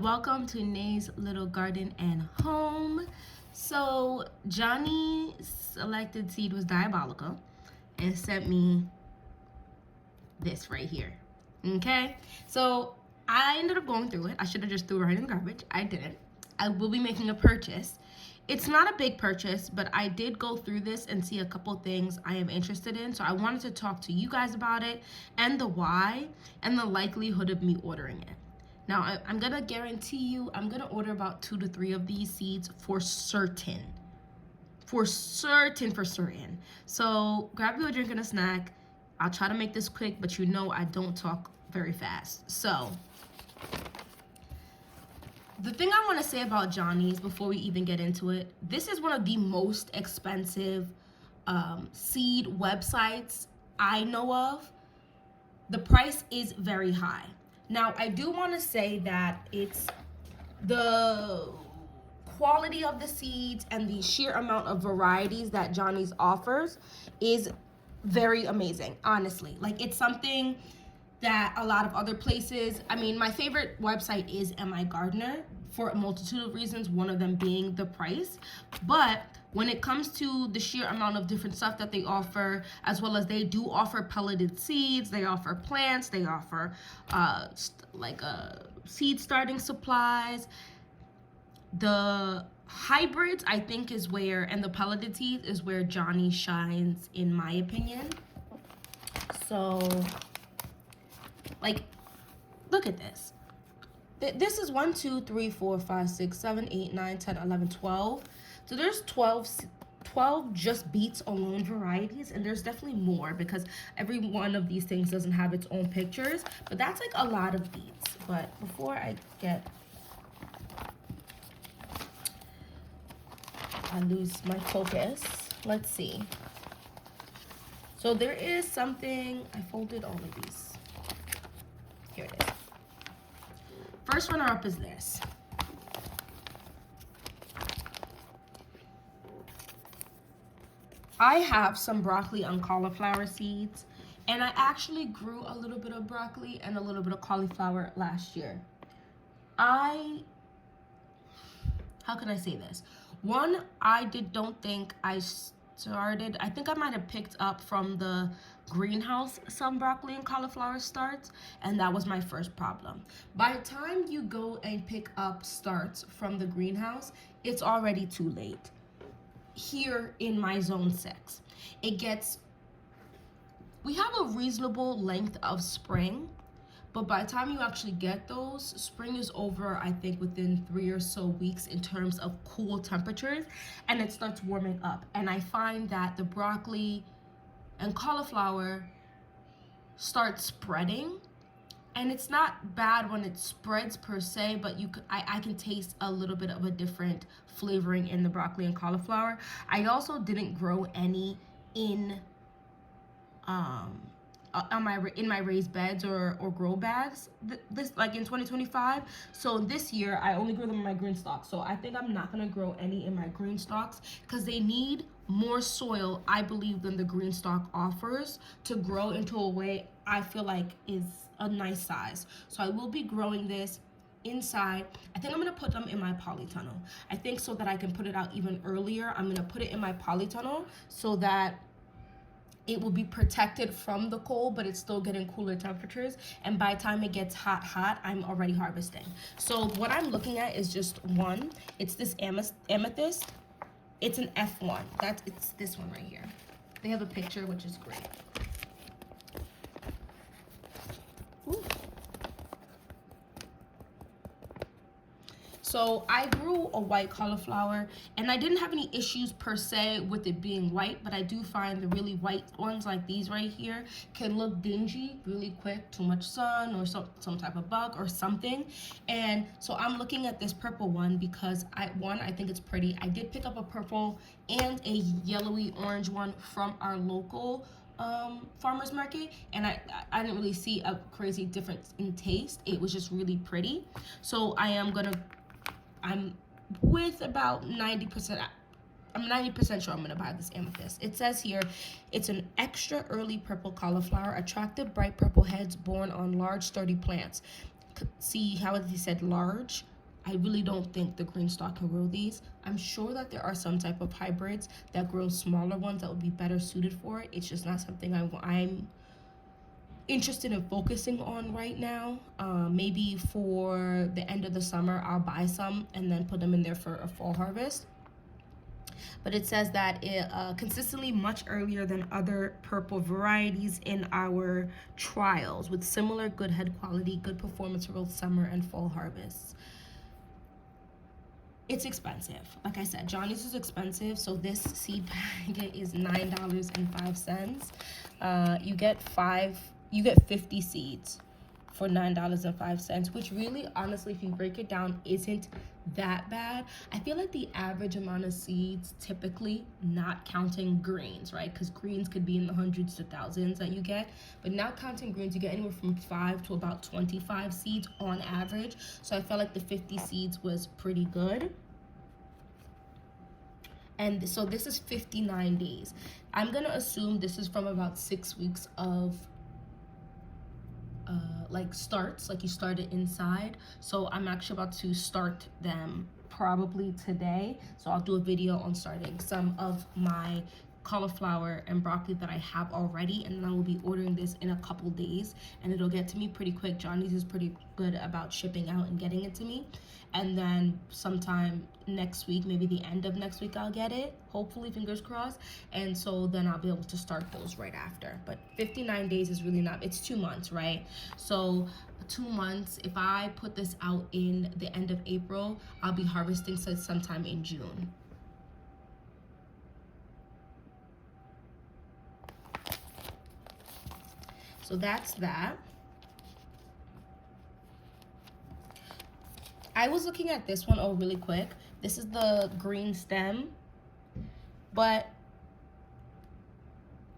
welcome to Nay's Little Garden and Home. So Johnny selected seed was diabolical and sent me this right here. Okay, so I ended up going through it. I should have just threw it right in the garbage. I didn't. I will be making a purchase. It's not a big purchase, but I did go through this and see a couple things I am interested in. So I wanted to talk to you guys about it and the why and the likelihood of me ordering it. Now, I'm going to guarantee you I'm going to order about 2 to 3 of these seeds for certain. For certain. So grab you a drink and a snack. I'll try to make this quick, but you know I don't talk very fast. So the thing I want to say about Johnny's before we even get into it, this is one of the most expensive seed websites I know of. The price is very high. Now, I do want to say that it's the quality of the seeds and the sheer amount of varieties that Johnny's offers is very amazing, honestly. Like, it's something that a lot of other places, I mean, my favorite website is MI Gardener for a multitude of reasons, one of them being the price. But when it comes to the sheer amount of different stuff that they offer, as well as they do offer pelleted seeds, they offer plants, they offer seed starting supplies. The hybrids, I think, is where, and the pelleted seeds is where Johnny shines, in my opinion. So, like, look at this. This is 1, 2, 3, 4, 5, 6, 7, 8, 9, 10, 11, 12. So there's 12 just beets alone varieties, and there's definitely more because every one of these things doesn't have its own pictures, but that's like a lot of beets. But before I lose my focus, let's see. So there is something, I folded all of these. Here it is. First runner up is this. I have some broccoli and cauliflower seeds, and I actually grew a little bit of broccoli and a little bit of cauliflower last year. How can I say this? One, don't think I started, I think I might have picked up from the greenhouse some broccoli and cauliflower starts, and that was my first problem. By the time you go and pick up starts from the greenhouse, it's already too late. Here in my zone 6, we have a reasonable length of spring, but by the time you actually get those, spring is over, I think, within 3 or so weeks in terms of cool temperatures, and it starts warming up. And I find that the broccoli and cauliflower start spreading, and it's not bad when it spreads per se, but I can taste a little bit of a different flavoring in the broccoli and cauliflower. I also didn't grow any in my raised beds or grow bags this like in 2025. So this year I only grew them in my green stalks. So I think I'm not gonna grow any in my green stalks because they need more soil, I believe, than the green stalk offers to grow into a way I feel like is a nice size. So I will be growing this inside. I think I'm gonna put them in my polytunnel. I think so that I can put it out even earlier. I'm gonna put it in my polytunnel so that it will be protected from the cold, but it's still getting cooler temperatures. And by the time it gets hot, I'm already harvesting. So what I'm looking at is just one. It's this amethyst. It's an F1. It's this one right here. They have a picture, which is great. Ooh. So I grew a white cauliflower, and I didn't have any issues per se with it being white, but I do find the really white ones like these right here can look dingy really quick, too much sun or some type of bug or something. And so I'm looking at this purple one because I think it's pretty. I did pick up a purple and a yellowy orange one from our local farmer's market, and I didn't really see a crazy difference in taste. It was just really pretty. So I'm with about 90%. I'm 90% sure I'm gonna buy this amethyst. It says here, it's an extra early purple cauliflower, attractive bright purple heads born on large sturdy plants. See how he said large? I really don't think the green stalk can grow these. I'm sure that there are some type of hybrids that grow smaller ones that would be better suited for it. It's just not something I'm interested in focusing on right now. Maybe for the end of the summer, I'll buy some and then put them in there for a fall harvest. But it says that it consistently much earlier than other purple varieties in our trials with similar good head quality, good performance for both summer and fall harvests. It's expensive. Like I said, Johnny's is expensive, so this seed packet is $9.05. You get 50 seeds for $9.05, which really, honestly, if you break it down, isn't that bad. I feel like the average amount of seeds, typically, not counting greens, right? Because greens could be in the hundreds to thousands that you get, but not counting greens, you get anywhere from 5 to about 25 seeds on average. So I felt like the 50 seeds was pretty good. And so this is 59 days. I'm gonna assume this is from about 6 weeks of like starts, like you start it inside. So I'm actually about to start them probably today. So I'll do a video on starting some of my cauliflower and broccoli that I have already, and then I will be ordering this in a couple days, and it'll get to me pretty quick. Johnny's is pretty good about shipping out and getting it to me, and then sometime next week, maybe the end of next week, I'll get it, hopefully, fingers crossed, and so then I'll be able to start those right after. But 59 days is really not, it's 2 months, right? So 2 months, if I put this out in the end of April, I'll be harvesting sometime in June. So that's that. I was looking at this one really quick. This is the green stem, but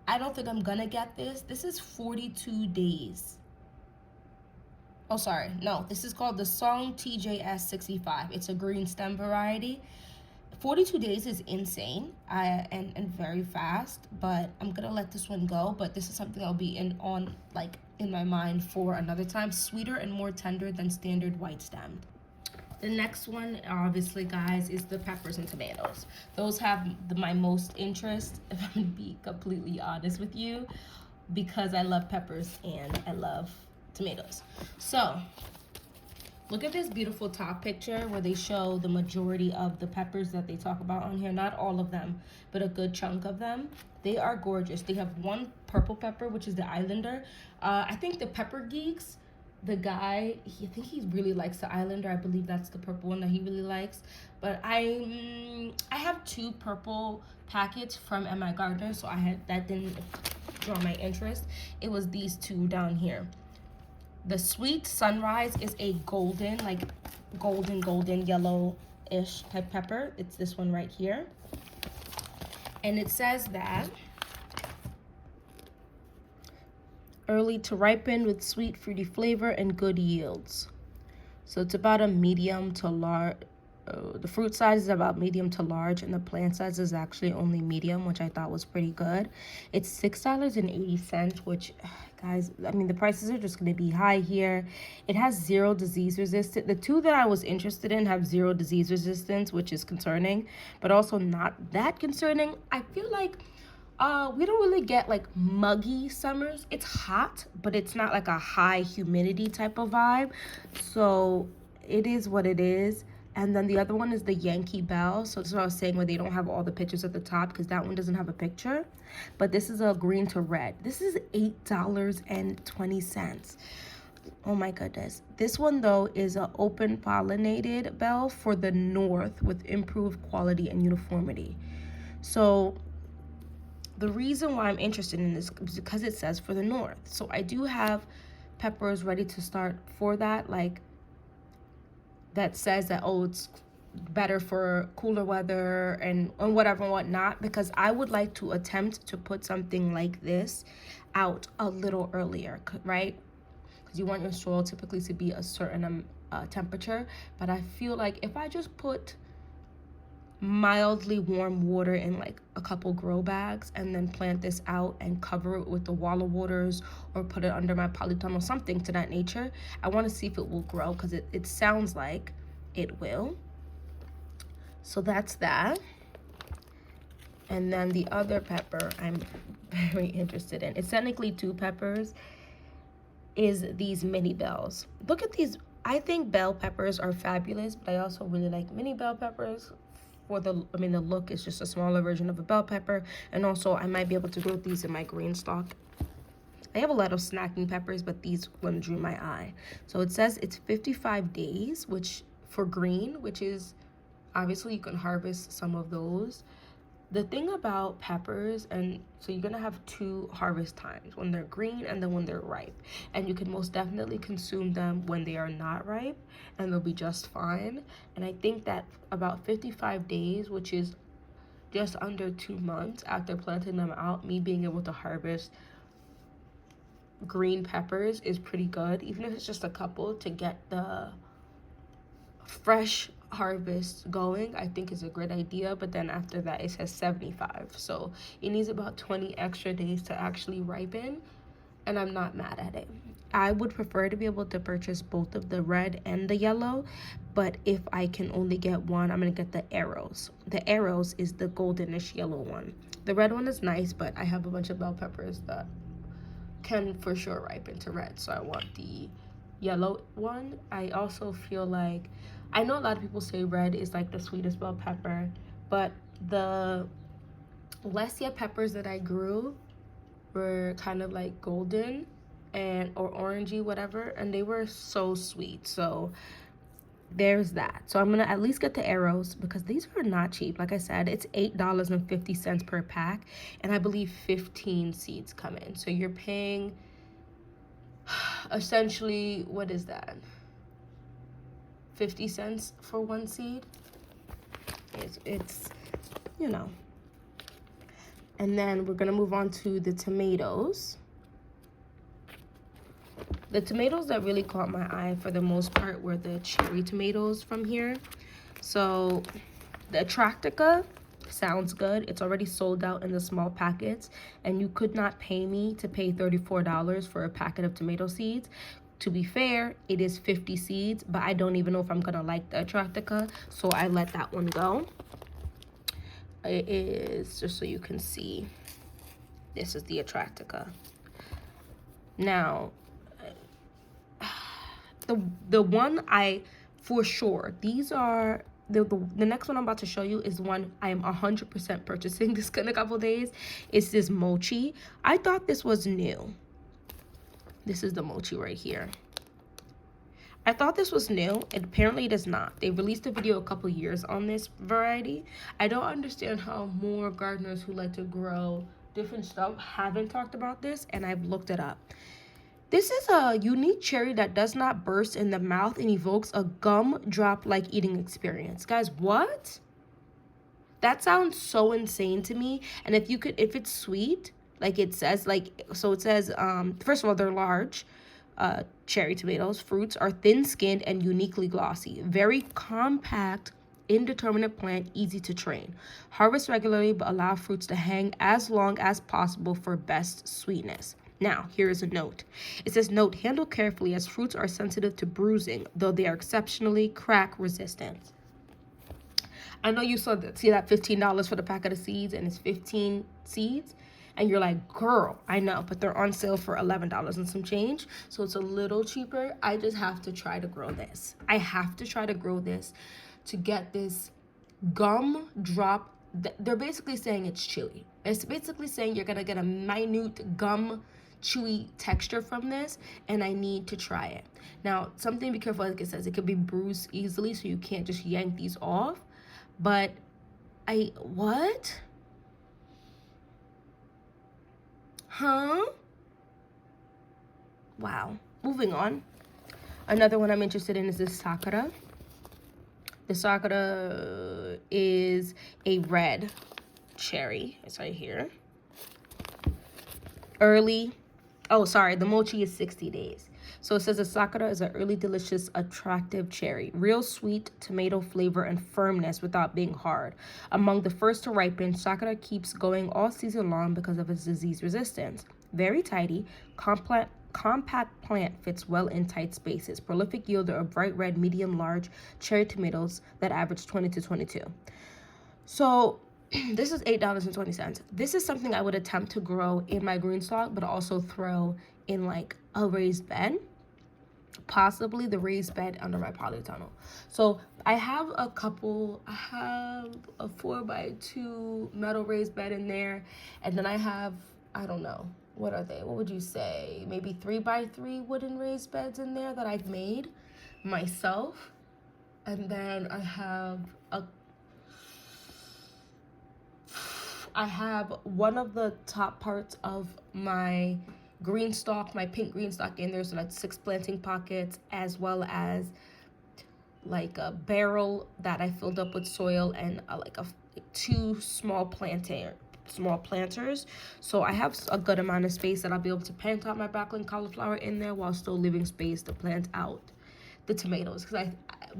I don't think I'm gonna get this. This is 42 days. Oh, sorry. No, this is called the Song TJS 65. It's a green stem variety. 42 days is insane and very fast, but I'm gonna let this one go. But this is something I'll be in my mind for another time. Sweeter and more tender than standard white stemmed. The next one, obviously, guys, is the peppers and tomatoes. Those have my most interest, if I'm gonna be completely honest with you, because I love peppers and I love tomatoes. So look at this beautiful top picture where they show the majority of the peppers that they talk about on here. Not all of them, but a good chunk of them. They are gorgeous. They have one purple pepper, which is the Islander. I think the Pepper Geeks, the guy, I think he really likes the Islander. I believe that's the purple one that he really likes. But I have 2 purple packets from M.I. Gardner, so that didn't draw my interest. It was these 2 down here. The Sweet Sunrise is a golden yellow-ish type pepper. It's this one right here. And it says that early to ripen with sweet, fruity flavor and good yields. So it's about a medium to large. The fruit size is about medium to large, and the plant size is actually only medium, which I thought was pretty good. It's $6.80, which, guys, I mean, the prices are just going to be high here. It has 0 disease resistance. The 2 that I was interested in have 0 disease resistance, which is concerning, but also not that concerning. I feel like we don't really get like muggy summers. It's hot, but it's not like a high humidity type of vibe. So it is what it is. And then the other one is the Yankee Bell. So this is what I was saying, where they don't have all the pictures at the top, because that one doesn't have a picture. But this is a green to red. This is $8.20. Oh my goodness. This one, though, is an open pollinated bell for the north with improved quality and uniformity. So the reason why I'm interested in this is because it says for the north. So I do have peppers ready to start for that, like that says that, oh, it's better for cooler weather and whatever and whatnot, because I would like to attempt to put something like this out a little earlier, right? Because you want your soil typically to be a certain temperature, but I feel like if I just put mildly warm water in like a couple grow bags and then plant this out and cover it with the Walla Waters or put it under my polytunnel, something to that nature, I want to see if it will grow, because it sounds like it will. So that's that. And then the other pepper I'm very interested in, it's technically two peppers, is these mini bells. Look at these. I think bell peppers are fabulous, but I also really like mini bell peppers. The look is just a smaller version of a bell pepper. And also I might be able to grow these in my green stock. I have a lot of snacking peppers, but these ones drew my eye. So it says it's 55 days, which for green, which is obviously you can harvest some of those. The thing about peppers, and so you're gonna have two harvest times, when they're green and then when they're ripe. And you can most definitely consume them when they are not ripe, and they'll be just fine. And I think that about 55 days, which is just under 2 months after planting them out, me being able to harvest green peppers is pretty good, even if it's just a couple, to get the fresh harvest going. I think is a great idea. But then after that it says 75, so it needs about 20 extra days to actually ripen, and I'm not mad at it. I would prefer to be able to purchase both of the red and the yellow, but if I can only get one, I'm gonna get the arrows. The arrows is the goldenish yellow one. The red one is nice, but I have a bunch of bell peppers that can for sure ripen to red, so I want the yellow one. I also feel like, I know a lot of people say red is like the sweetest bell pepper, but the Lesia peppers that I grew were kind of like golden and or orangey, whatever, and they were so sweet. So there's that. So I'm gonna at least get the arrows because these are not cheap. Like I said, it's $8.50 per pack, and I believe 15 seeds come in. So you're paying essentially, what is that, 50 cents for one seed. It's you know. And then we're gonna move on to the tomatoes. The tomatoes that really caught my eye for the most part were the cherry tomatoes from here. So the Atractica sounds good. It's already sold out in the small packets, and you could not pay me to pay $34 for a packet of tomato seeds. To be fair, it is 50 seeds, but I don't even know if I'm gonna like the Atractica, so I let that one go. It is, just so you can see, this is the Atractica. Now, the one I, for sure, these are, the next one I'm about to show you is one I am 100% purchasing this in a couple days. It's this mochi. I thought this was new. This is the mochi right here. I thought this was new, and apparently it is not. They released a video a couple years on this variety. I don't understand how more gardeners who like to grow different stuff haven't talked about this, and I've looked it up. This is a unique cherry that does not burst in the mouth and evokes a gumdrop-like eating experience. Guys, what? That sounds so insane to me. And if it's sweet, like it says, so it says, first of all, they're large. Cherry tomatoes. Fruits are thin-skinned and uniquely glossy. Very compact, indeterminate plant, easy to train. Harvest regularly, but allow fruits to hang as long as possible for best sweetness. Now, here is a note. It says, note, handle carefully as fruits are sensitive to bruising, though they are exceptionally crack resistant. I know you see that $15 for the packet of seeds, and it's 15 seeds. And you're like, girl, I know, but they're on sale for $11 and some change. So it's a little cheaper. I just have to try to grow this. I have to try to grow this to get this gumdrop. They're basically saying it's chewy. It's basically saying you're going to get a minute gum chewy texture from this, and I need to try it. Now, something to be careful, like it says, it could be bruised easily, so you can't just yank these off. But what? Huh? Wow. Moving on. Another one I'm interested in is this Sakura. The Sakura is a red cherry. It's right here. The mochi is 60 days. So it says the Sakura is an early, delicious, attractive cherry. Real sweet tomato flavor and firmness without being hard. Among the first to ripen, Sakura keeps going all season long because of its disease resistance. Very tidy, compact compact plant fits well in tight spaces. Prolific yielder of bright red, medium, large cherry tomatoes that average 20 to 22. So this is $8.20. This is something I would attempt to grow in my green stock, but also throw in like a raised bed, possibly the raised bed under my polytunnel. So I have a 4x2 metal raised bed in there, and then I have, I don't know, what are they? What would you say? Maybe 3x3 wooden raised beds in there that I've made myself. And then I have one of the top parts of my green stalk, my pink green stalk in there, so that's 6 planting pockets, as well as like a barrel that I filled up with soil and like 2 small planters. So I have a good amount of space that I'll be able to plant out my broccoli and cauliflower in there while still leaving space to plant out the tomatoes, because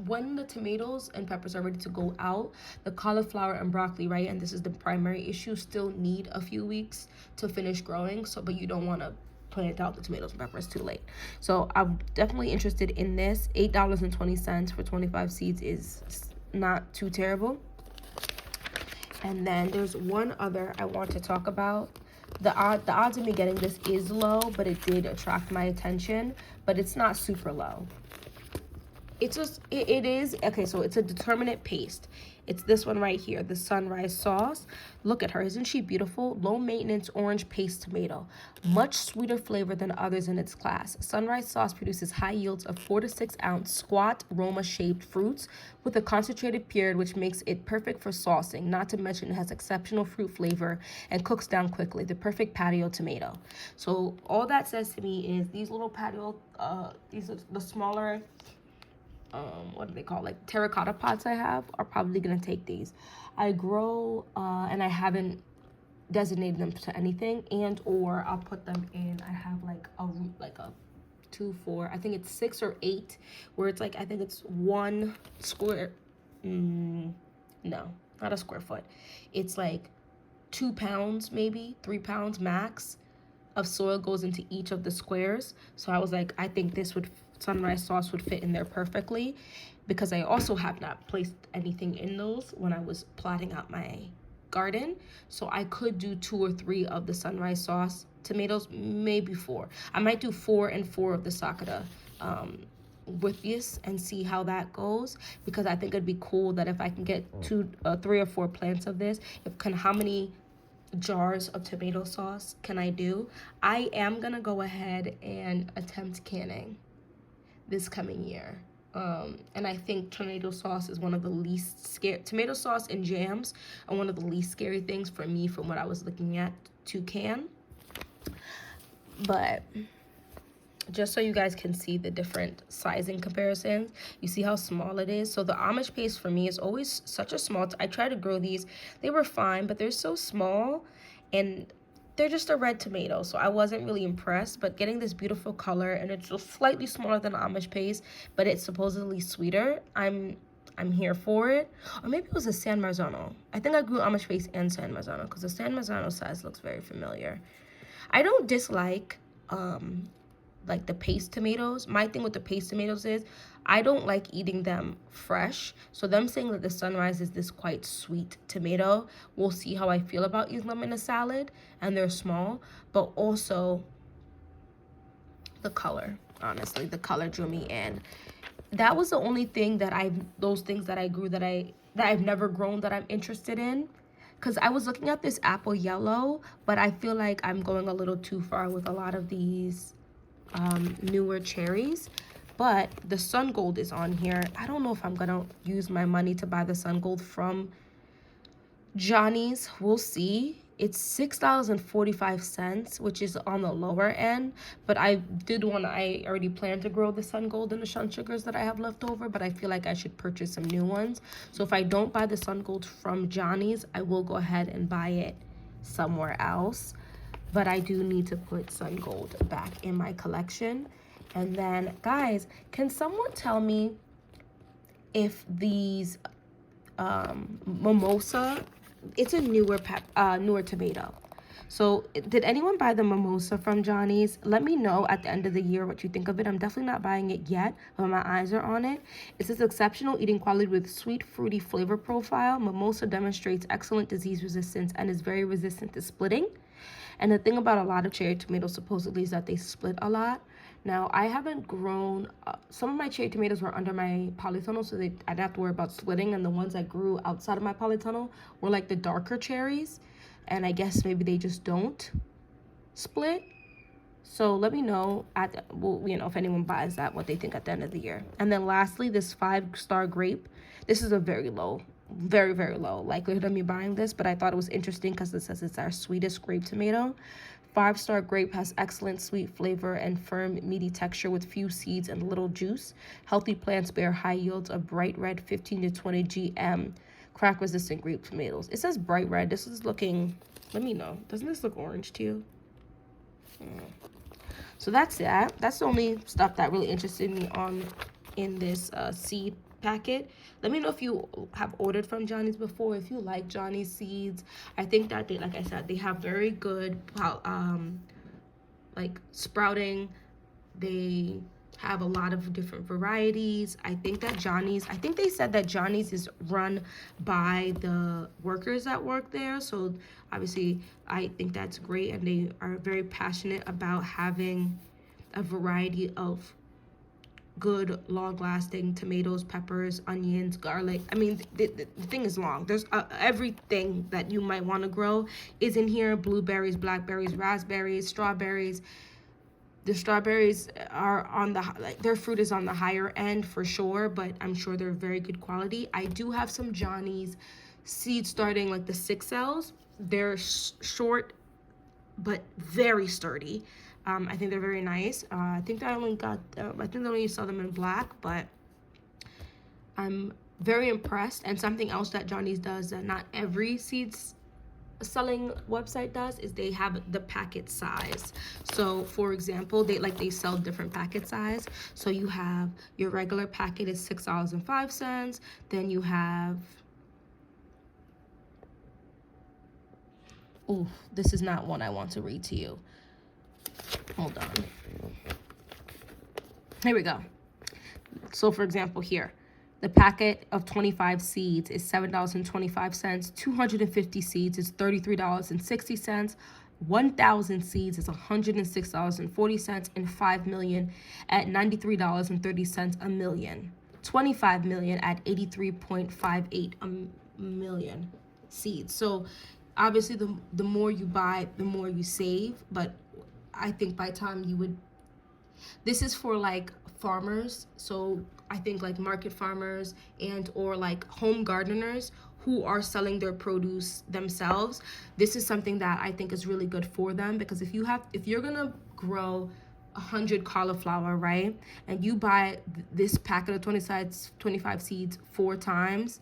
when the tomatoes and peppers are ready to go out, the cauliflower and broccoli, right, and this is the primary issue, still need a few weeks to finish growing. So, but you don't want to plant out the tomatoes and peppers too late. So I'm definitely interested in this. $8.20 for 25 seeds is not too terrible. And then there's one other I want to talk about. The odds of me getting this is low, but it did attract my attention, but it's not super low. It's just, it is, okay, so it's a determinate paste. It's this one right here, the Sunrise Sauce. Look at her, isn't she beautiful? Low maintenance orange paste tomato. Much sweeter flavor than others in its class. Sunrise Sauce produces high yields of 4 to 6 ounce squat Roma-shaped fruits with a concentrated puree, which makes it perfect for saucing. Not to mention it has exceptional fruit flavor and cooks down quickly. The perfect patio tomato. So all that says to me is these little patio, these are the smaller, what do they call, like terracotta pots I have, are probably gonna take these. I grow and I haven't designated them to anything, and or I'll put them in, I have like a 2, 4, I think it's 6 or 8, where it's like, I think it's 1 square, no, not a square foot, it's like 2 pounds, maybe 3 pounds max of soil goes into each of the squares. So I was like, I think this Sunrise Sauce would fit in there perfectly, because I also have not placed anything in those when I was plotting out my garden. So I could do 2 or 3 of the Sunrise Sauce tomatoes, maybe 4. I might do 4 and 4 of the Sakura with this and see how that goes, because I think it'd be cool that if I can get 3 or 4 plants of this, how many jars of tomato sauce can I do? I am gonna go ahead and attempt canning this coming year. And I think tomato sauce is one of the least scary, tomato sauce and jams are one of the least scary things for me from what I was looking at to can. But just so you guys can see the different sizing comparisons, you see how small it is. So the Amish paste for me is always such a small, I tried to grow these, they were fine, but they're so small and they're just a red tomato, so I wasn't really impressed. But getting this beautiful color, and it's just slightly smaller than Amish paste, but it's supposedly sweeter, I'm here for it. Or maybe it was a San Marzano. I think I grew Amish paste and San Marzano, because the San Marzano size looks very familiar. I don't dislike like the paste tomatoes. My thing with the paste tomatoes is I don't like eating them fresh. So them saying that the Sunrise is this quite sweet tomato, we'll see how I feel about eating them in a salad, and they're small. But also the color, honestly, the color drew me in. That was the only thing that those things that I grew that I've never grown that I'm interested in. Because I was looking at this apple yellow, but I feel like I'm going a little too far with a lot of these newer cherries. But the Sun Gold is on here. I don't know if I'm gonna use my money to buy the Sun Gold from Johnny's. We'll see. It's $6.45, which is on the lower end, but I already planned to grow the Sun Gold and the Sun Sugars that I have left over, but I feel like I should purchase some new ones. So if I don't buy the Sun Gold from Johnny's, I will go ahead and buy it somewhere else. But I do need to put Sun Gold back in my collection. And then, guys, can someone tell me if these Mimosa, it's a newer tomato. So did anyone buy the mimosa from Johnny's? Let me know at the end of the year what you think of it. I'm definitely not buying it yet, but my eyes are on it. It says exceptional eating quality with sweet, fruity flavor profile. Mimosa demonstrates excellent disease resistance and is very resistant to splitting. And the thing about a lot of cherry tomatoes supposedly is that they split a lot. Now, I haven't grown, some of my cherry tomatoes were under my polytunnel, so I didn't have to worry about splitting. And the ones that grew outside of my polytunnel were like the darker cherries. And I guess maybe they just don't split. So let me know if anyone buys that, what they think at the end of the year. And then lastly, this 5-star grape. This is a very low, very, very low likelihood of me buying this, but I thought it was interesting because it says it's our sweetest grape tomato. 5-star grape has excellent sweet flavor and firm, meaty texture with few seeds and little juice. Healthy plants bear high yields of bright red 15 to 20 GM crack-resistant grape tomatoes. It says bright red. This is looking, let me know. Doesn't this look orange to you? So that's that. That's the only stuff that really interested me in this seed packet. Let me know if you have ordered from Johnny's before, if you like Johnny's seeds. I think that they, like I said, they have very good like sprouting. They have a lot of different varieties. I think they said that Johnny's is run by the workers that work there. So obviously I think that's great, and they are very passionate about having a variety of good long-lasting tomatoes, peppers, onions, garlic. I mean, the thing is long. There's everything that you might want to grow is in here. Blueberries, blackberries, raspberries, strawberries. The strawberries are on the, their fruit is on the higher end for sure, but I'm sure they're very good quality. I do have some Johnny's seeds starting, like the 6Ls. They're short but very sturdy. I think they're very nice. I think they only sell them in black, but I'm very impressed. And something else that Johnny's does that not every seeds selling website does is they have the packet size. So for example, they sell different packet size. So you have your regular packet is $6.05. Then you have, oh, this is not one I want to read to you. Hold on. Here we go. So for example, here, the packet of 25 seeds is $7.25. 250 seeds is $33.60. 1,000 seeds is $106.40, and 5 million at $93.30 a million. 25 million at 83.58 a million seeds. So obviously the more you buy, the more you save, but I think by the time you would, this is for like farmers, so I think like market farmers and or like home gardeners who are selling their produce themselves. This is something that I think is really good for them, because if you're gonna grow 100 cauliflower, right, and you buy this packet of 25 seeds 4 times,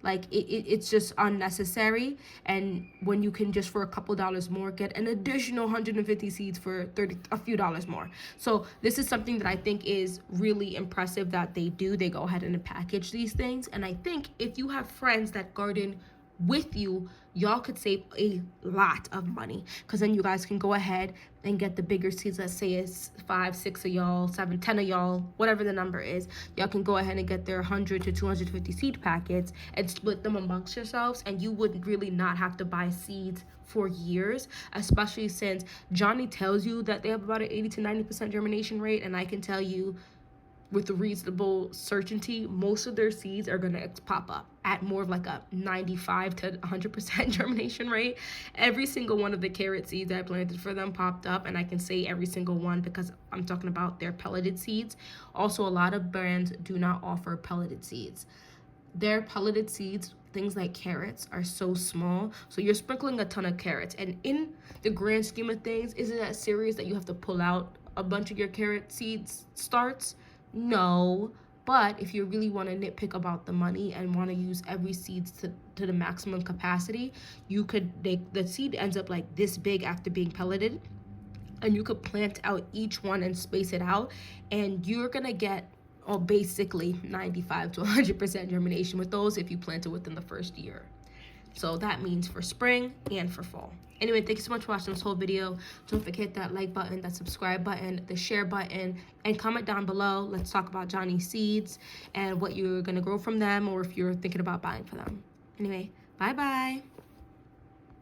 like it's just unnecessary. And when you can just for a couple dollars more get an additional 150 seeds for a few dollars more. So this is something that I think is really impressive that they do. They go ahead and package these things, and I think if you have friends that garden with you, y'all could save a lot of money, because then you guys can go ahead and get the bigger seeds. Let's say it's 5, 6 of y'all, 7, 10 of y'all, whatever the number is. Y'all can go ahead and get their 100 to 250 seed packets and split them amongst yourselves, and you would really not have to buy seeds for years, especially since Johnny tells you that they have about an 80 to 90% germination rate, and I can tell you with reasonable certainty, most of their seeds are gonna pop up at more of like a 95 to 100% germination rate. Every single one of the carrot seeds I planted for them popped up, and I can say every single one because I'm talking about their pelleted seeds. Also, a lot of brands do not offer pelleted seeds. Their pelleted seeds, things like carrots, are so small, so you're sprinkling a ton of carrots, and in the grand scheme of things, is it that serious that you have to pull out a bunch of your carrot seeds starts? No, but if you really want to nitpick about the money and want to use every seed to the maximum capacity, you could the seed ends up like this big after being pelleted, and you could plant out each one and space it out, and you're gonna get basically 95 to 100% germination with those if you plant it within the first year. So that means for spring and for fall. Anyway, thank you so much for watching this whole video. Don't forget that like button, that subscribe button, the share button, and comment down below. Let's talk about Johnny seeds and what you're gonna grow from them, or if you're thinking about buying for them. Anyway, bye-bye.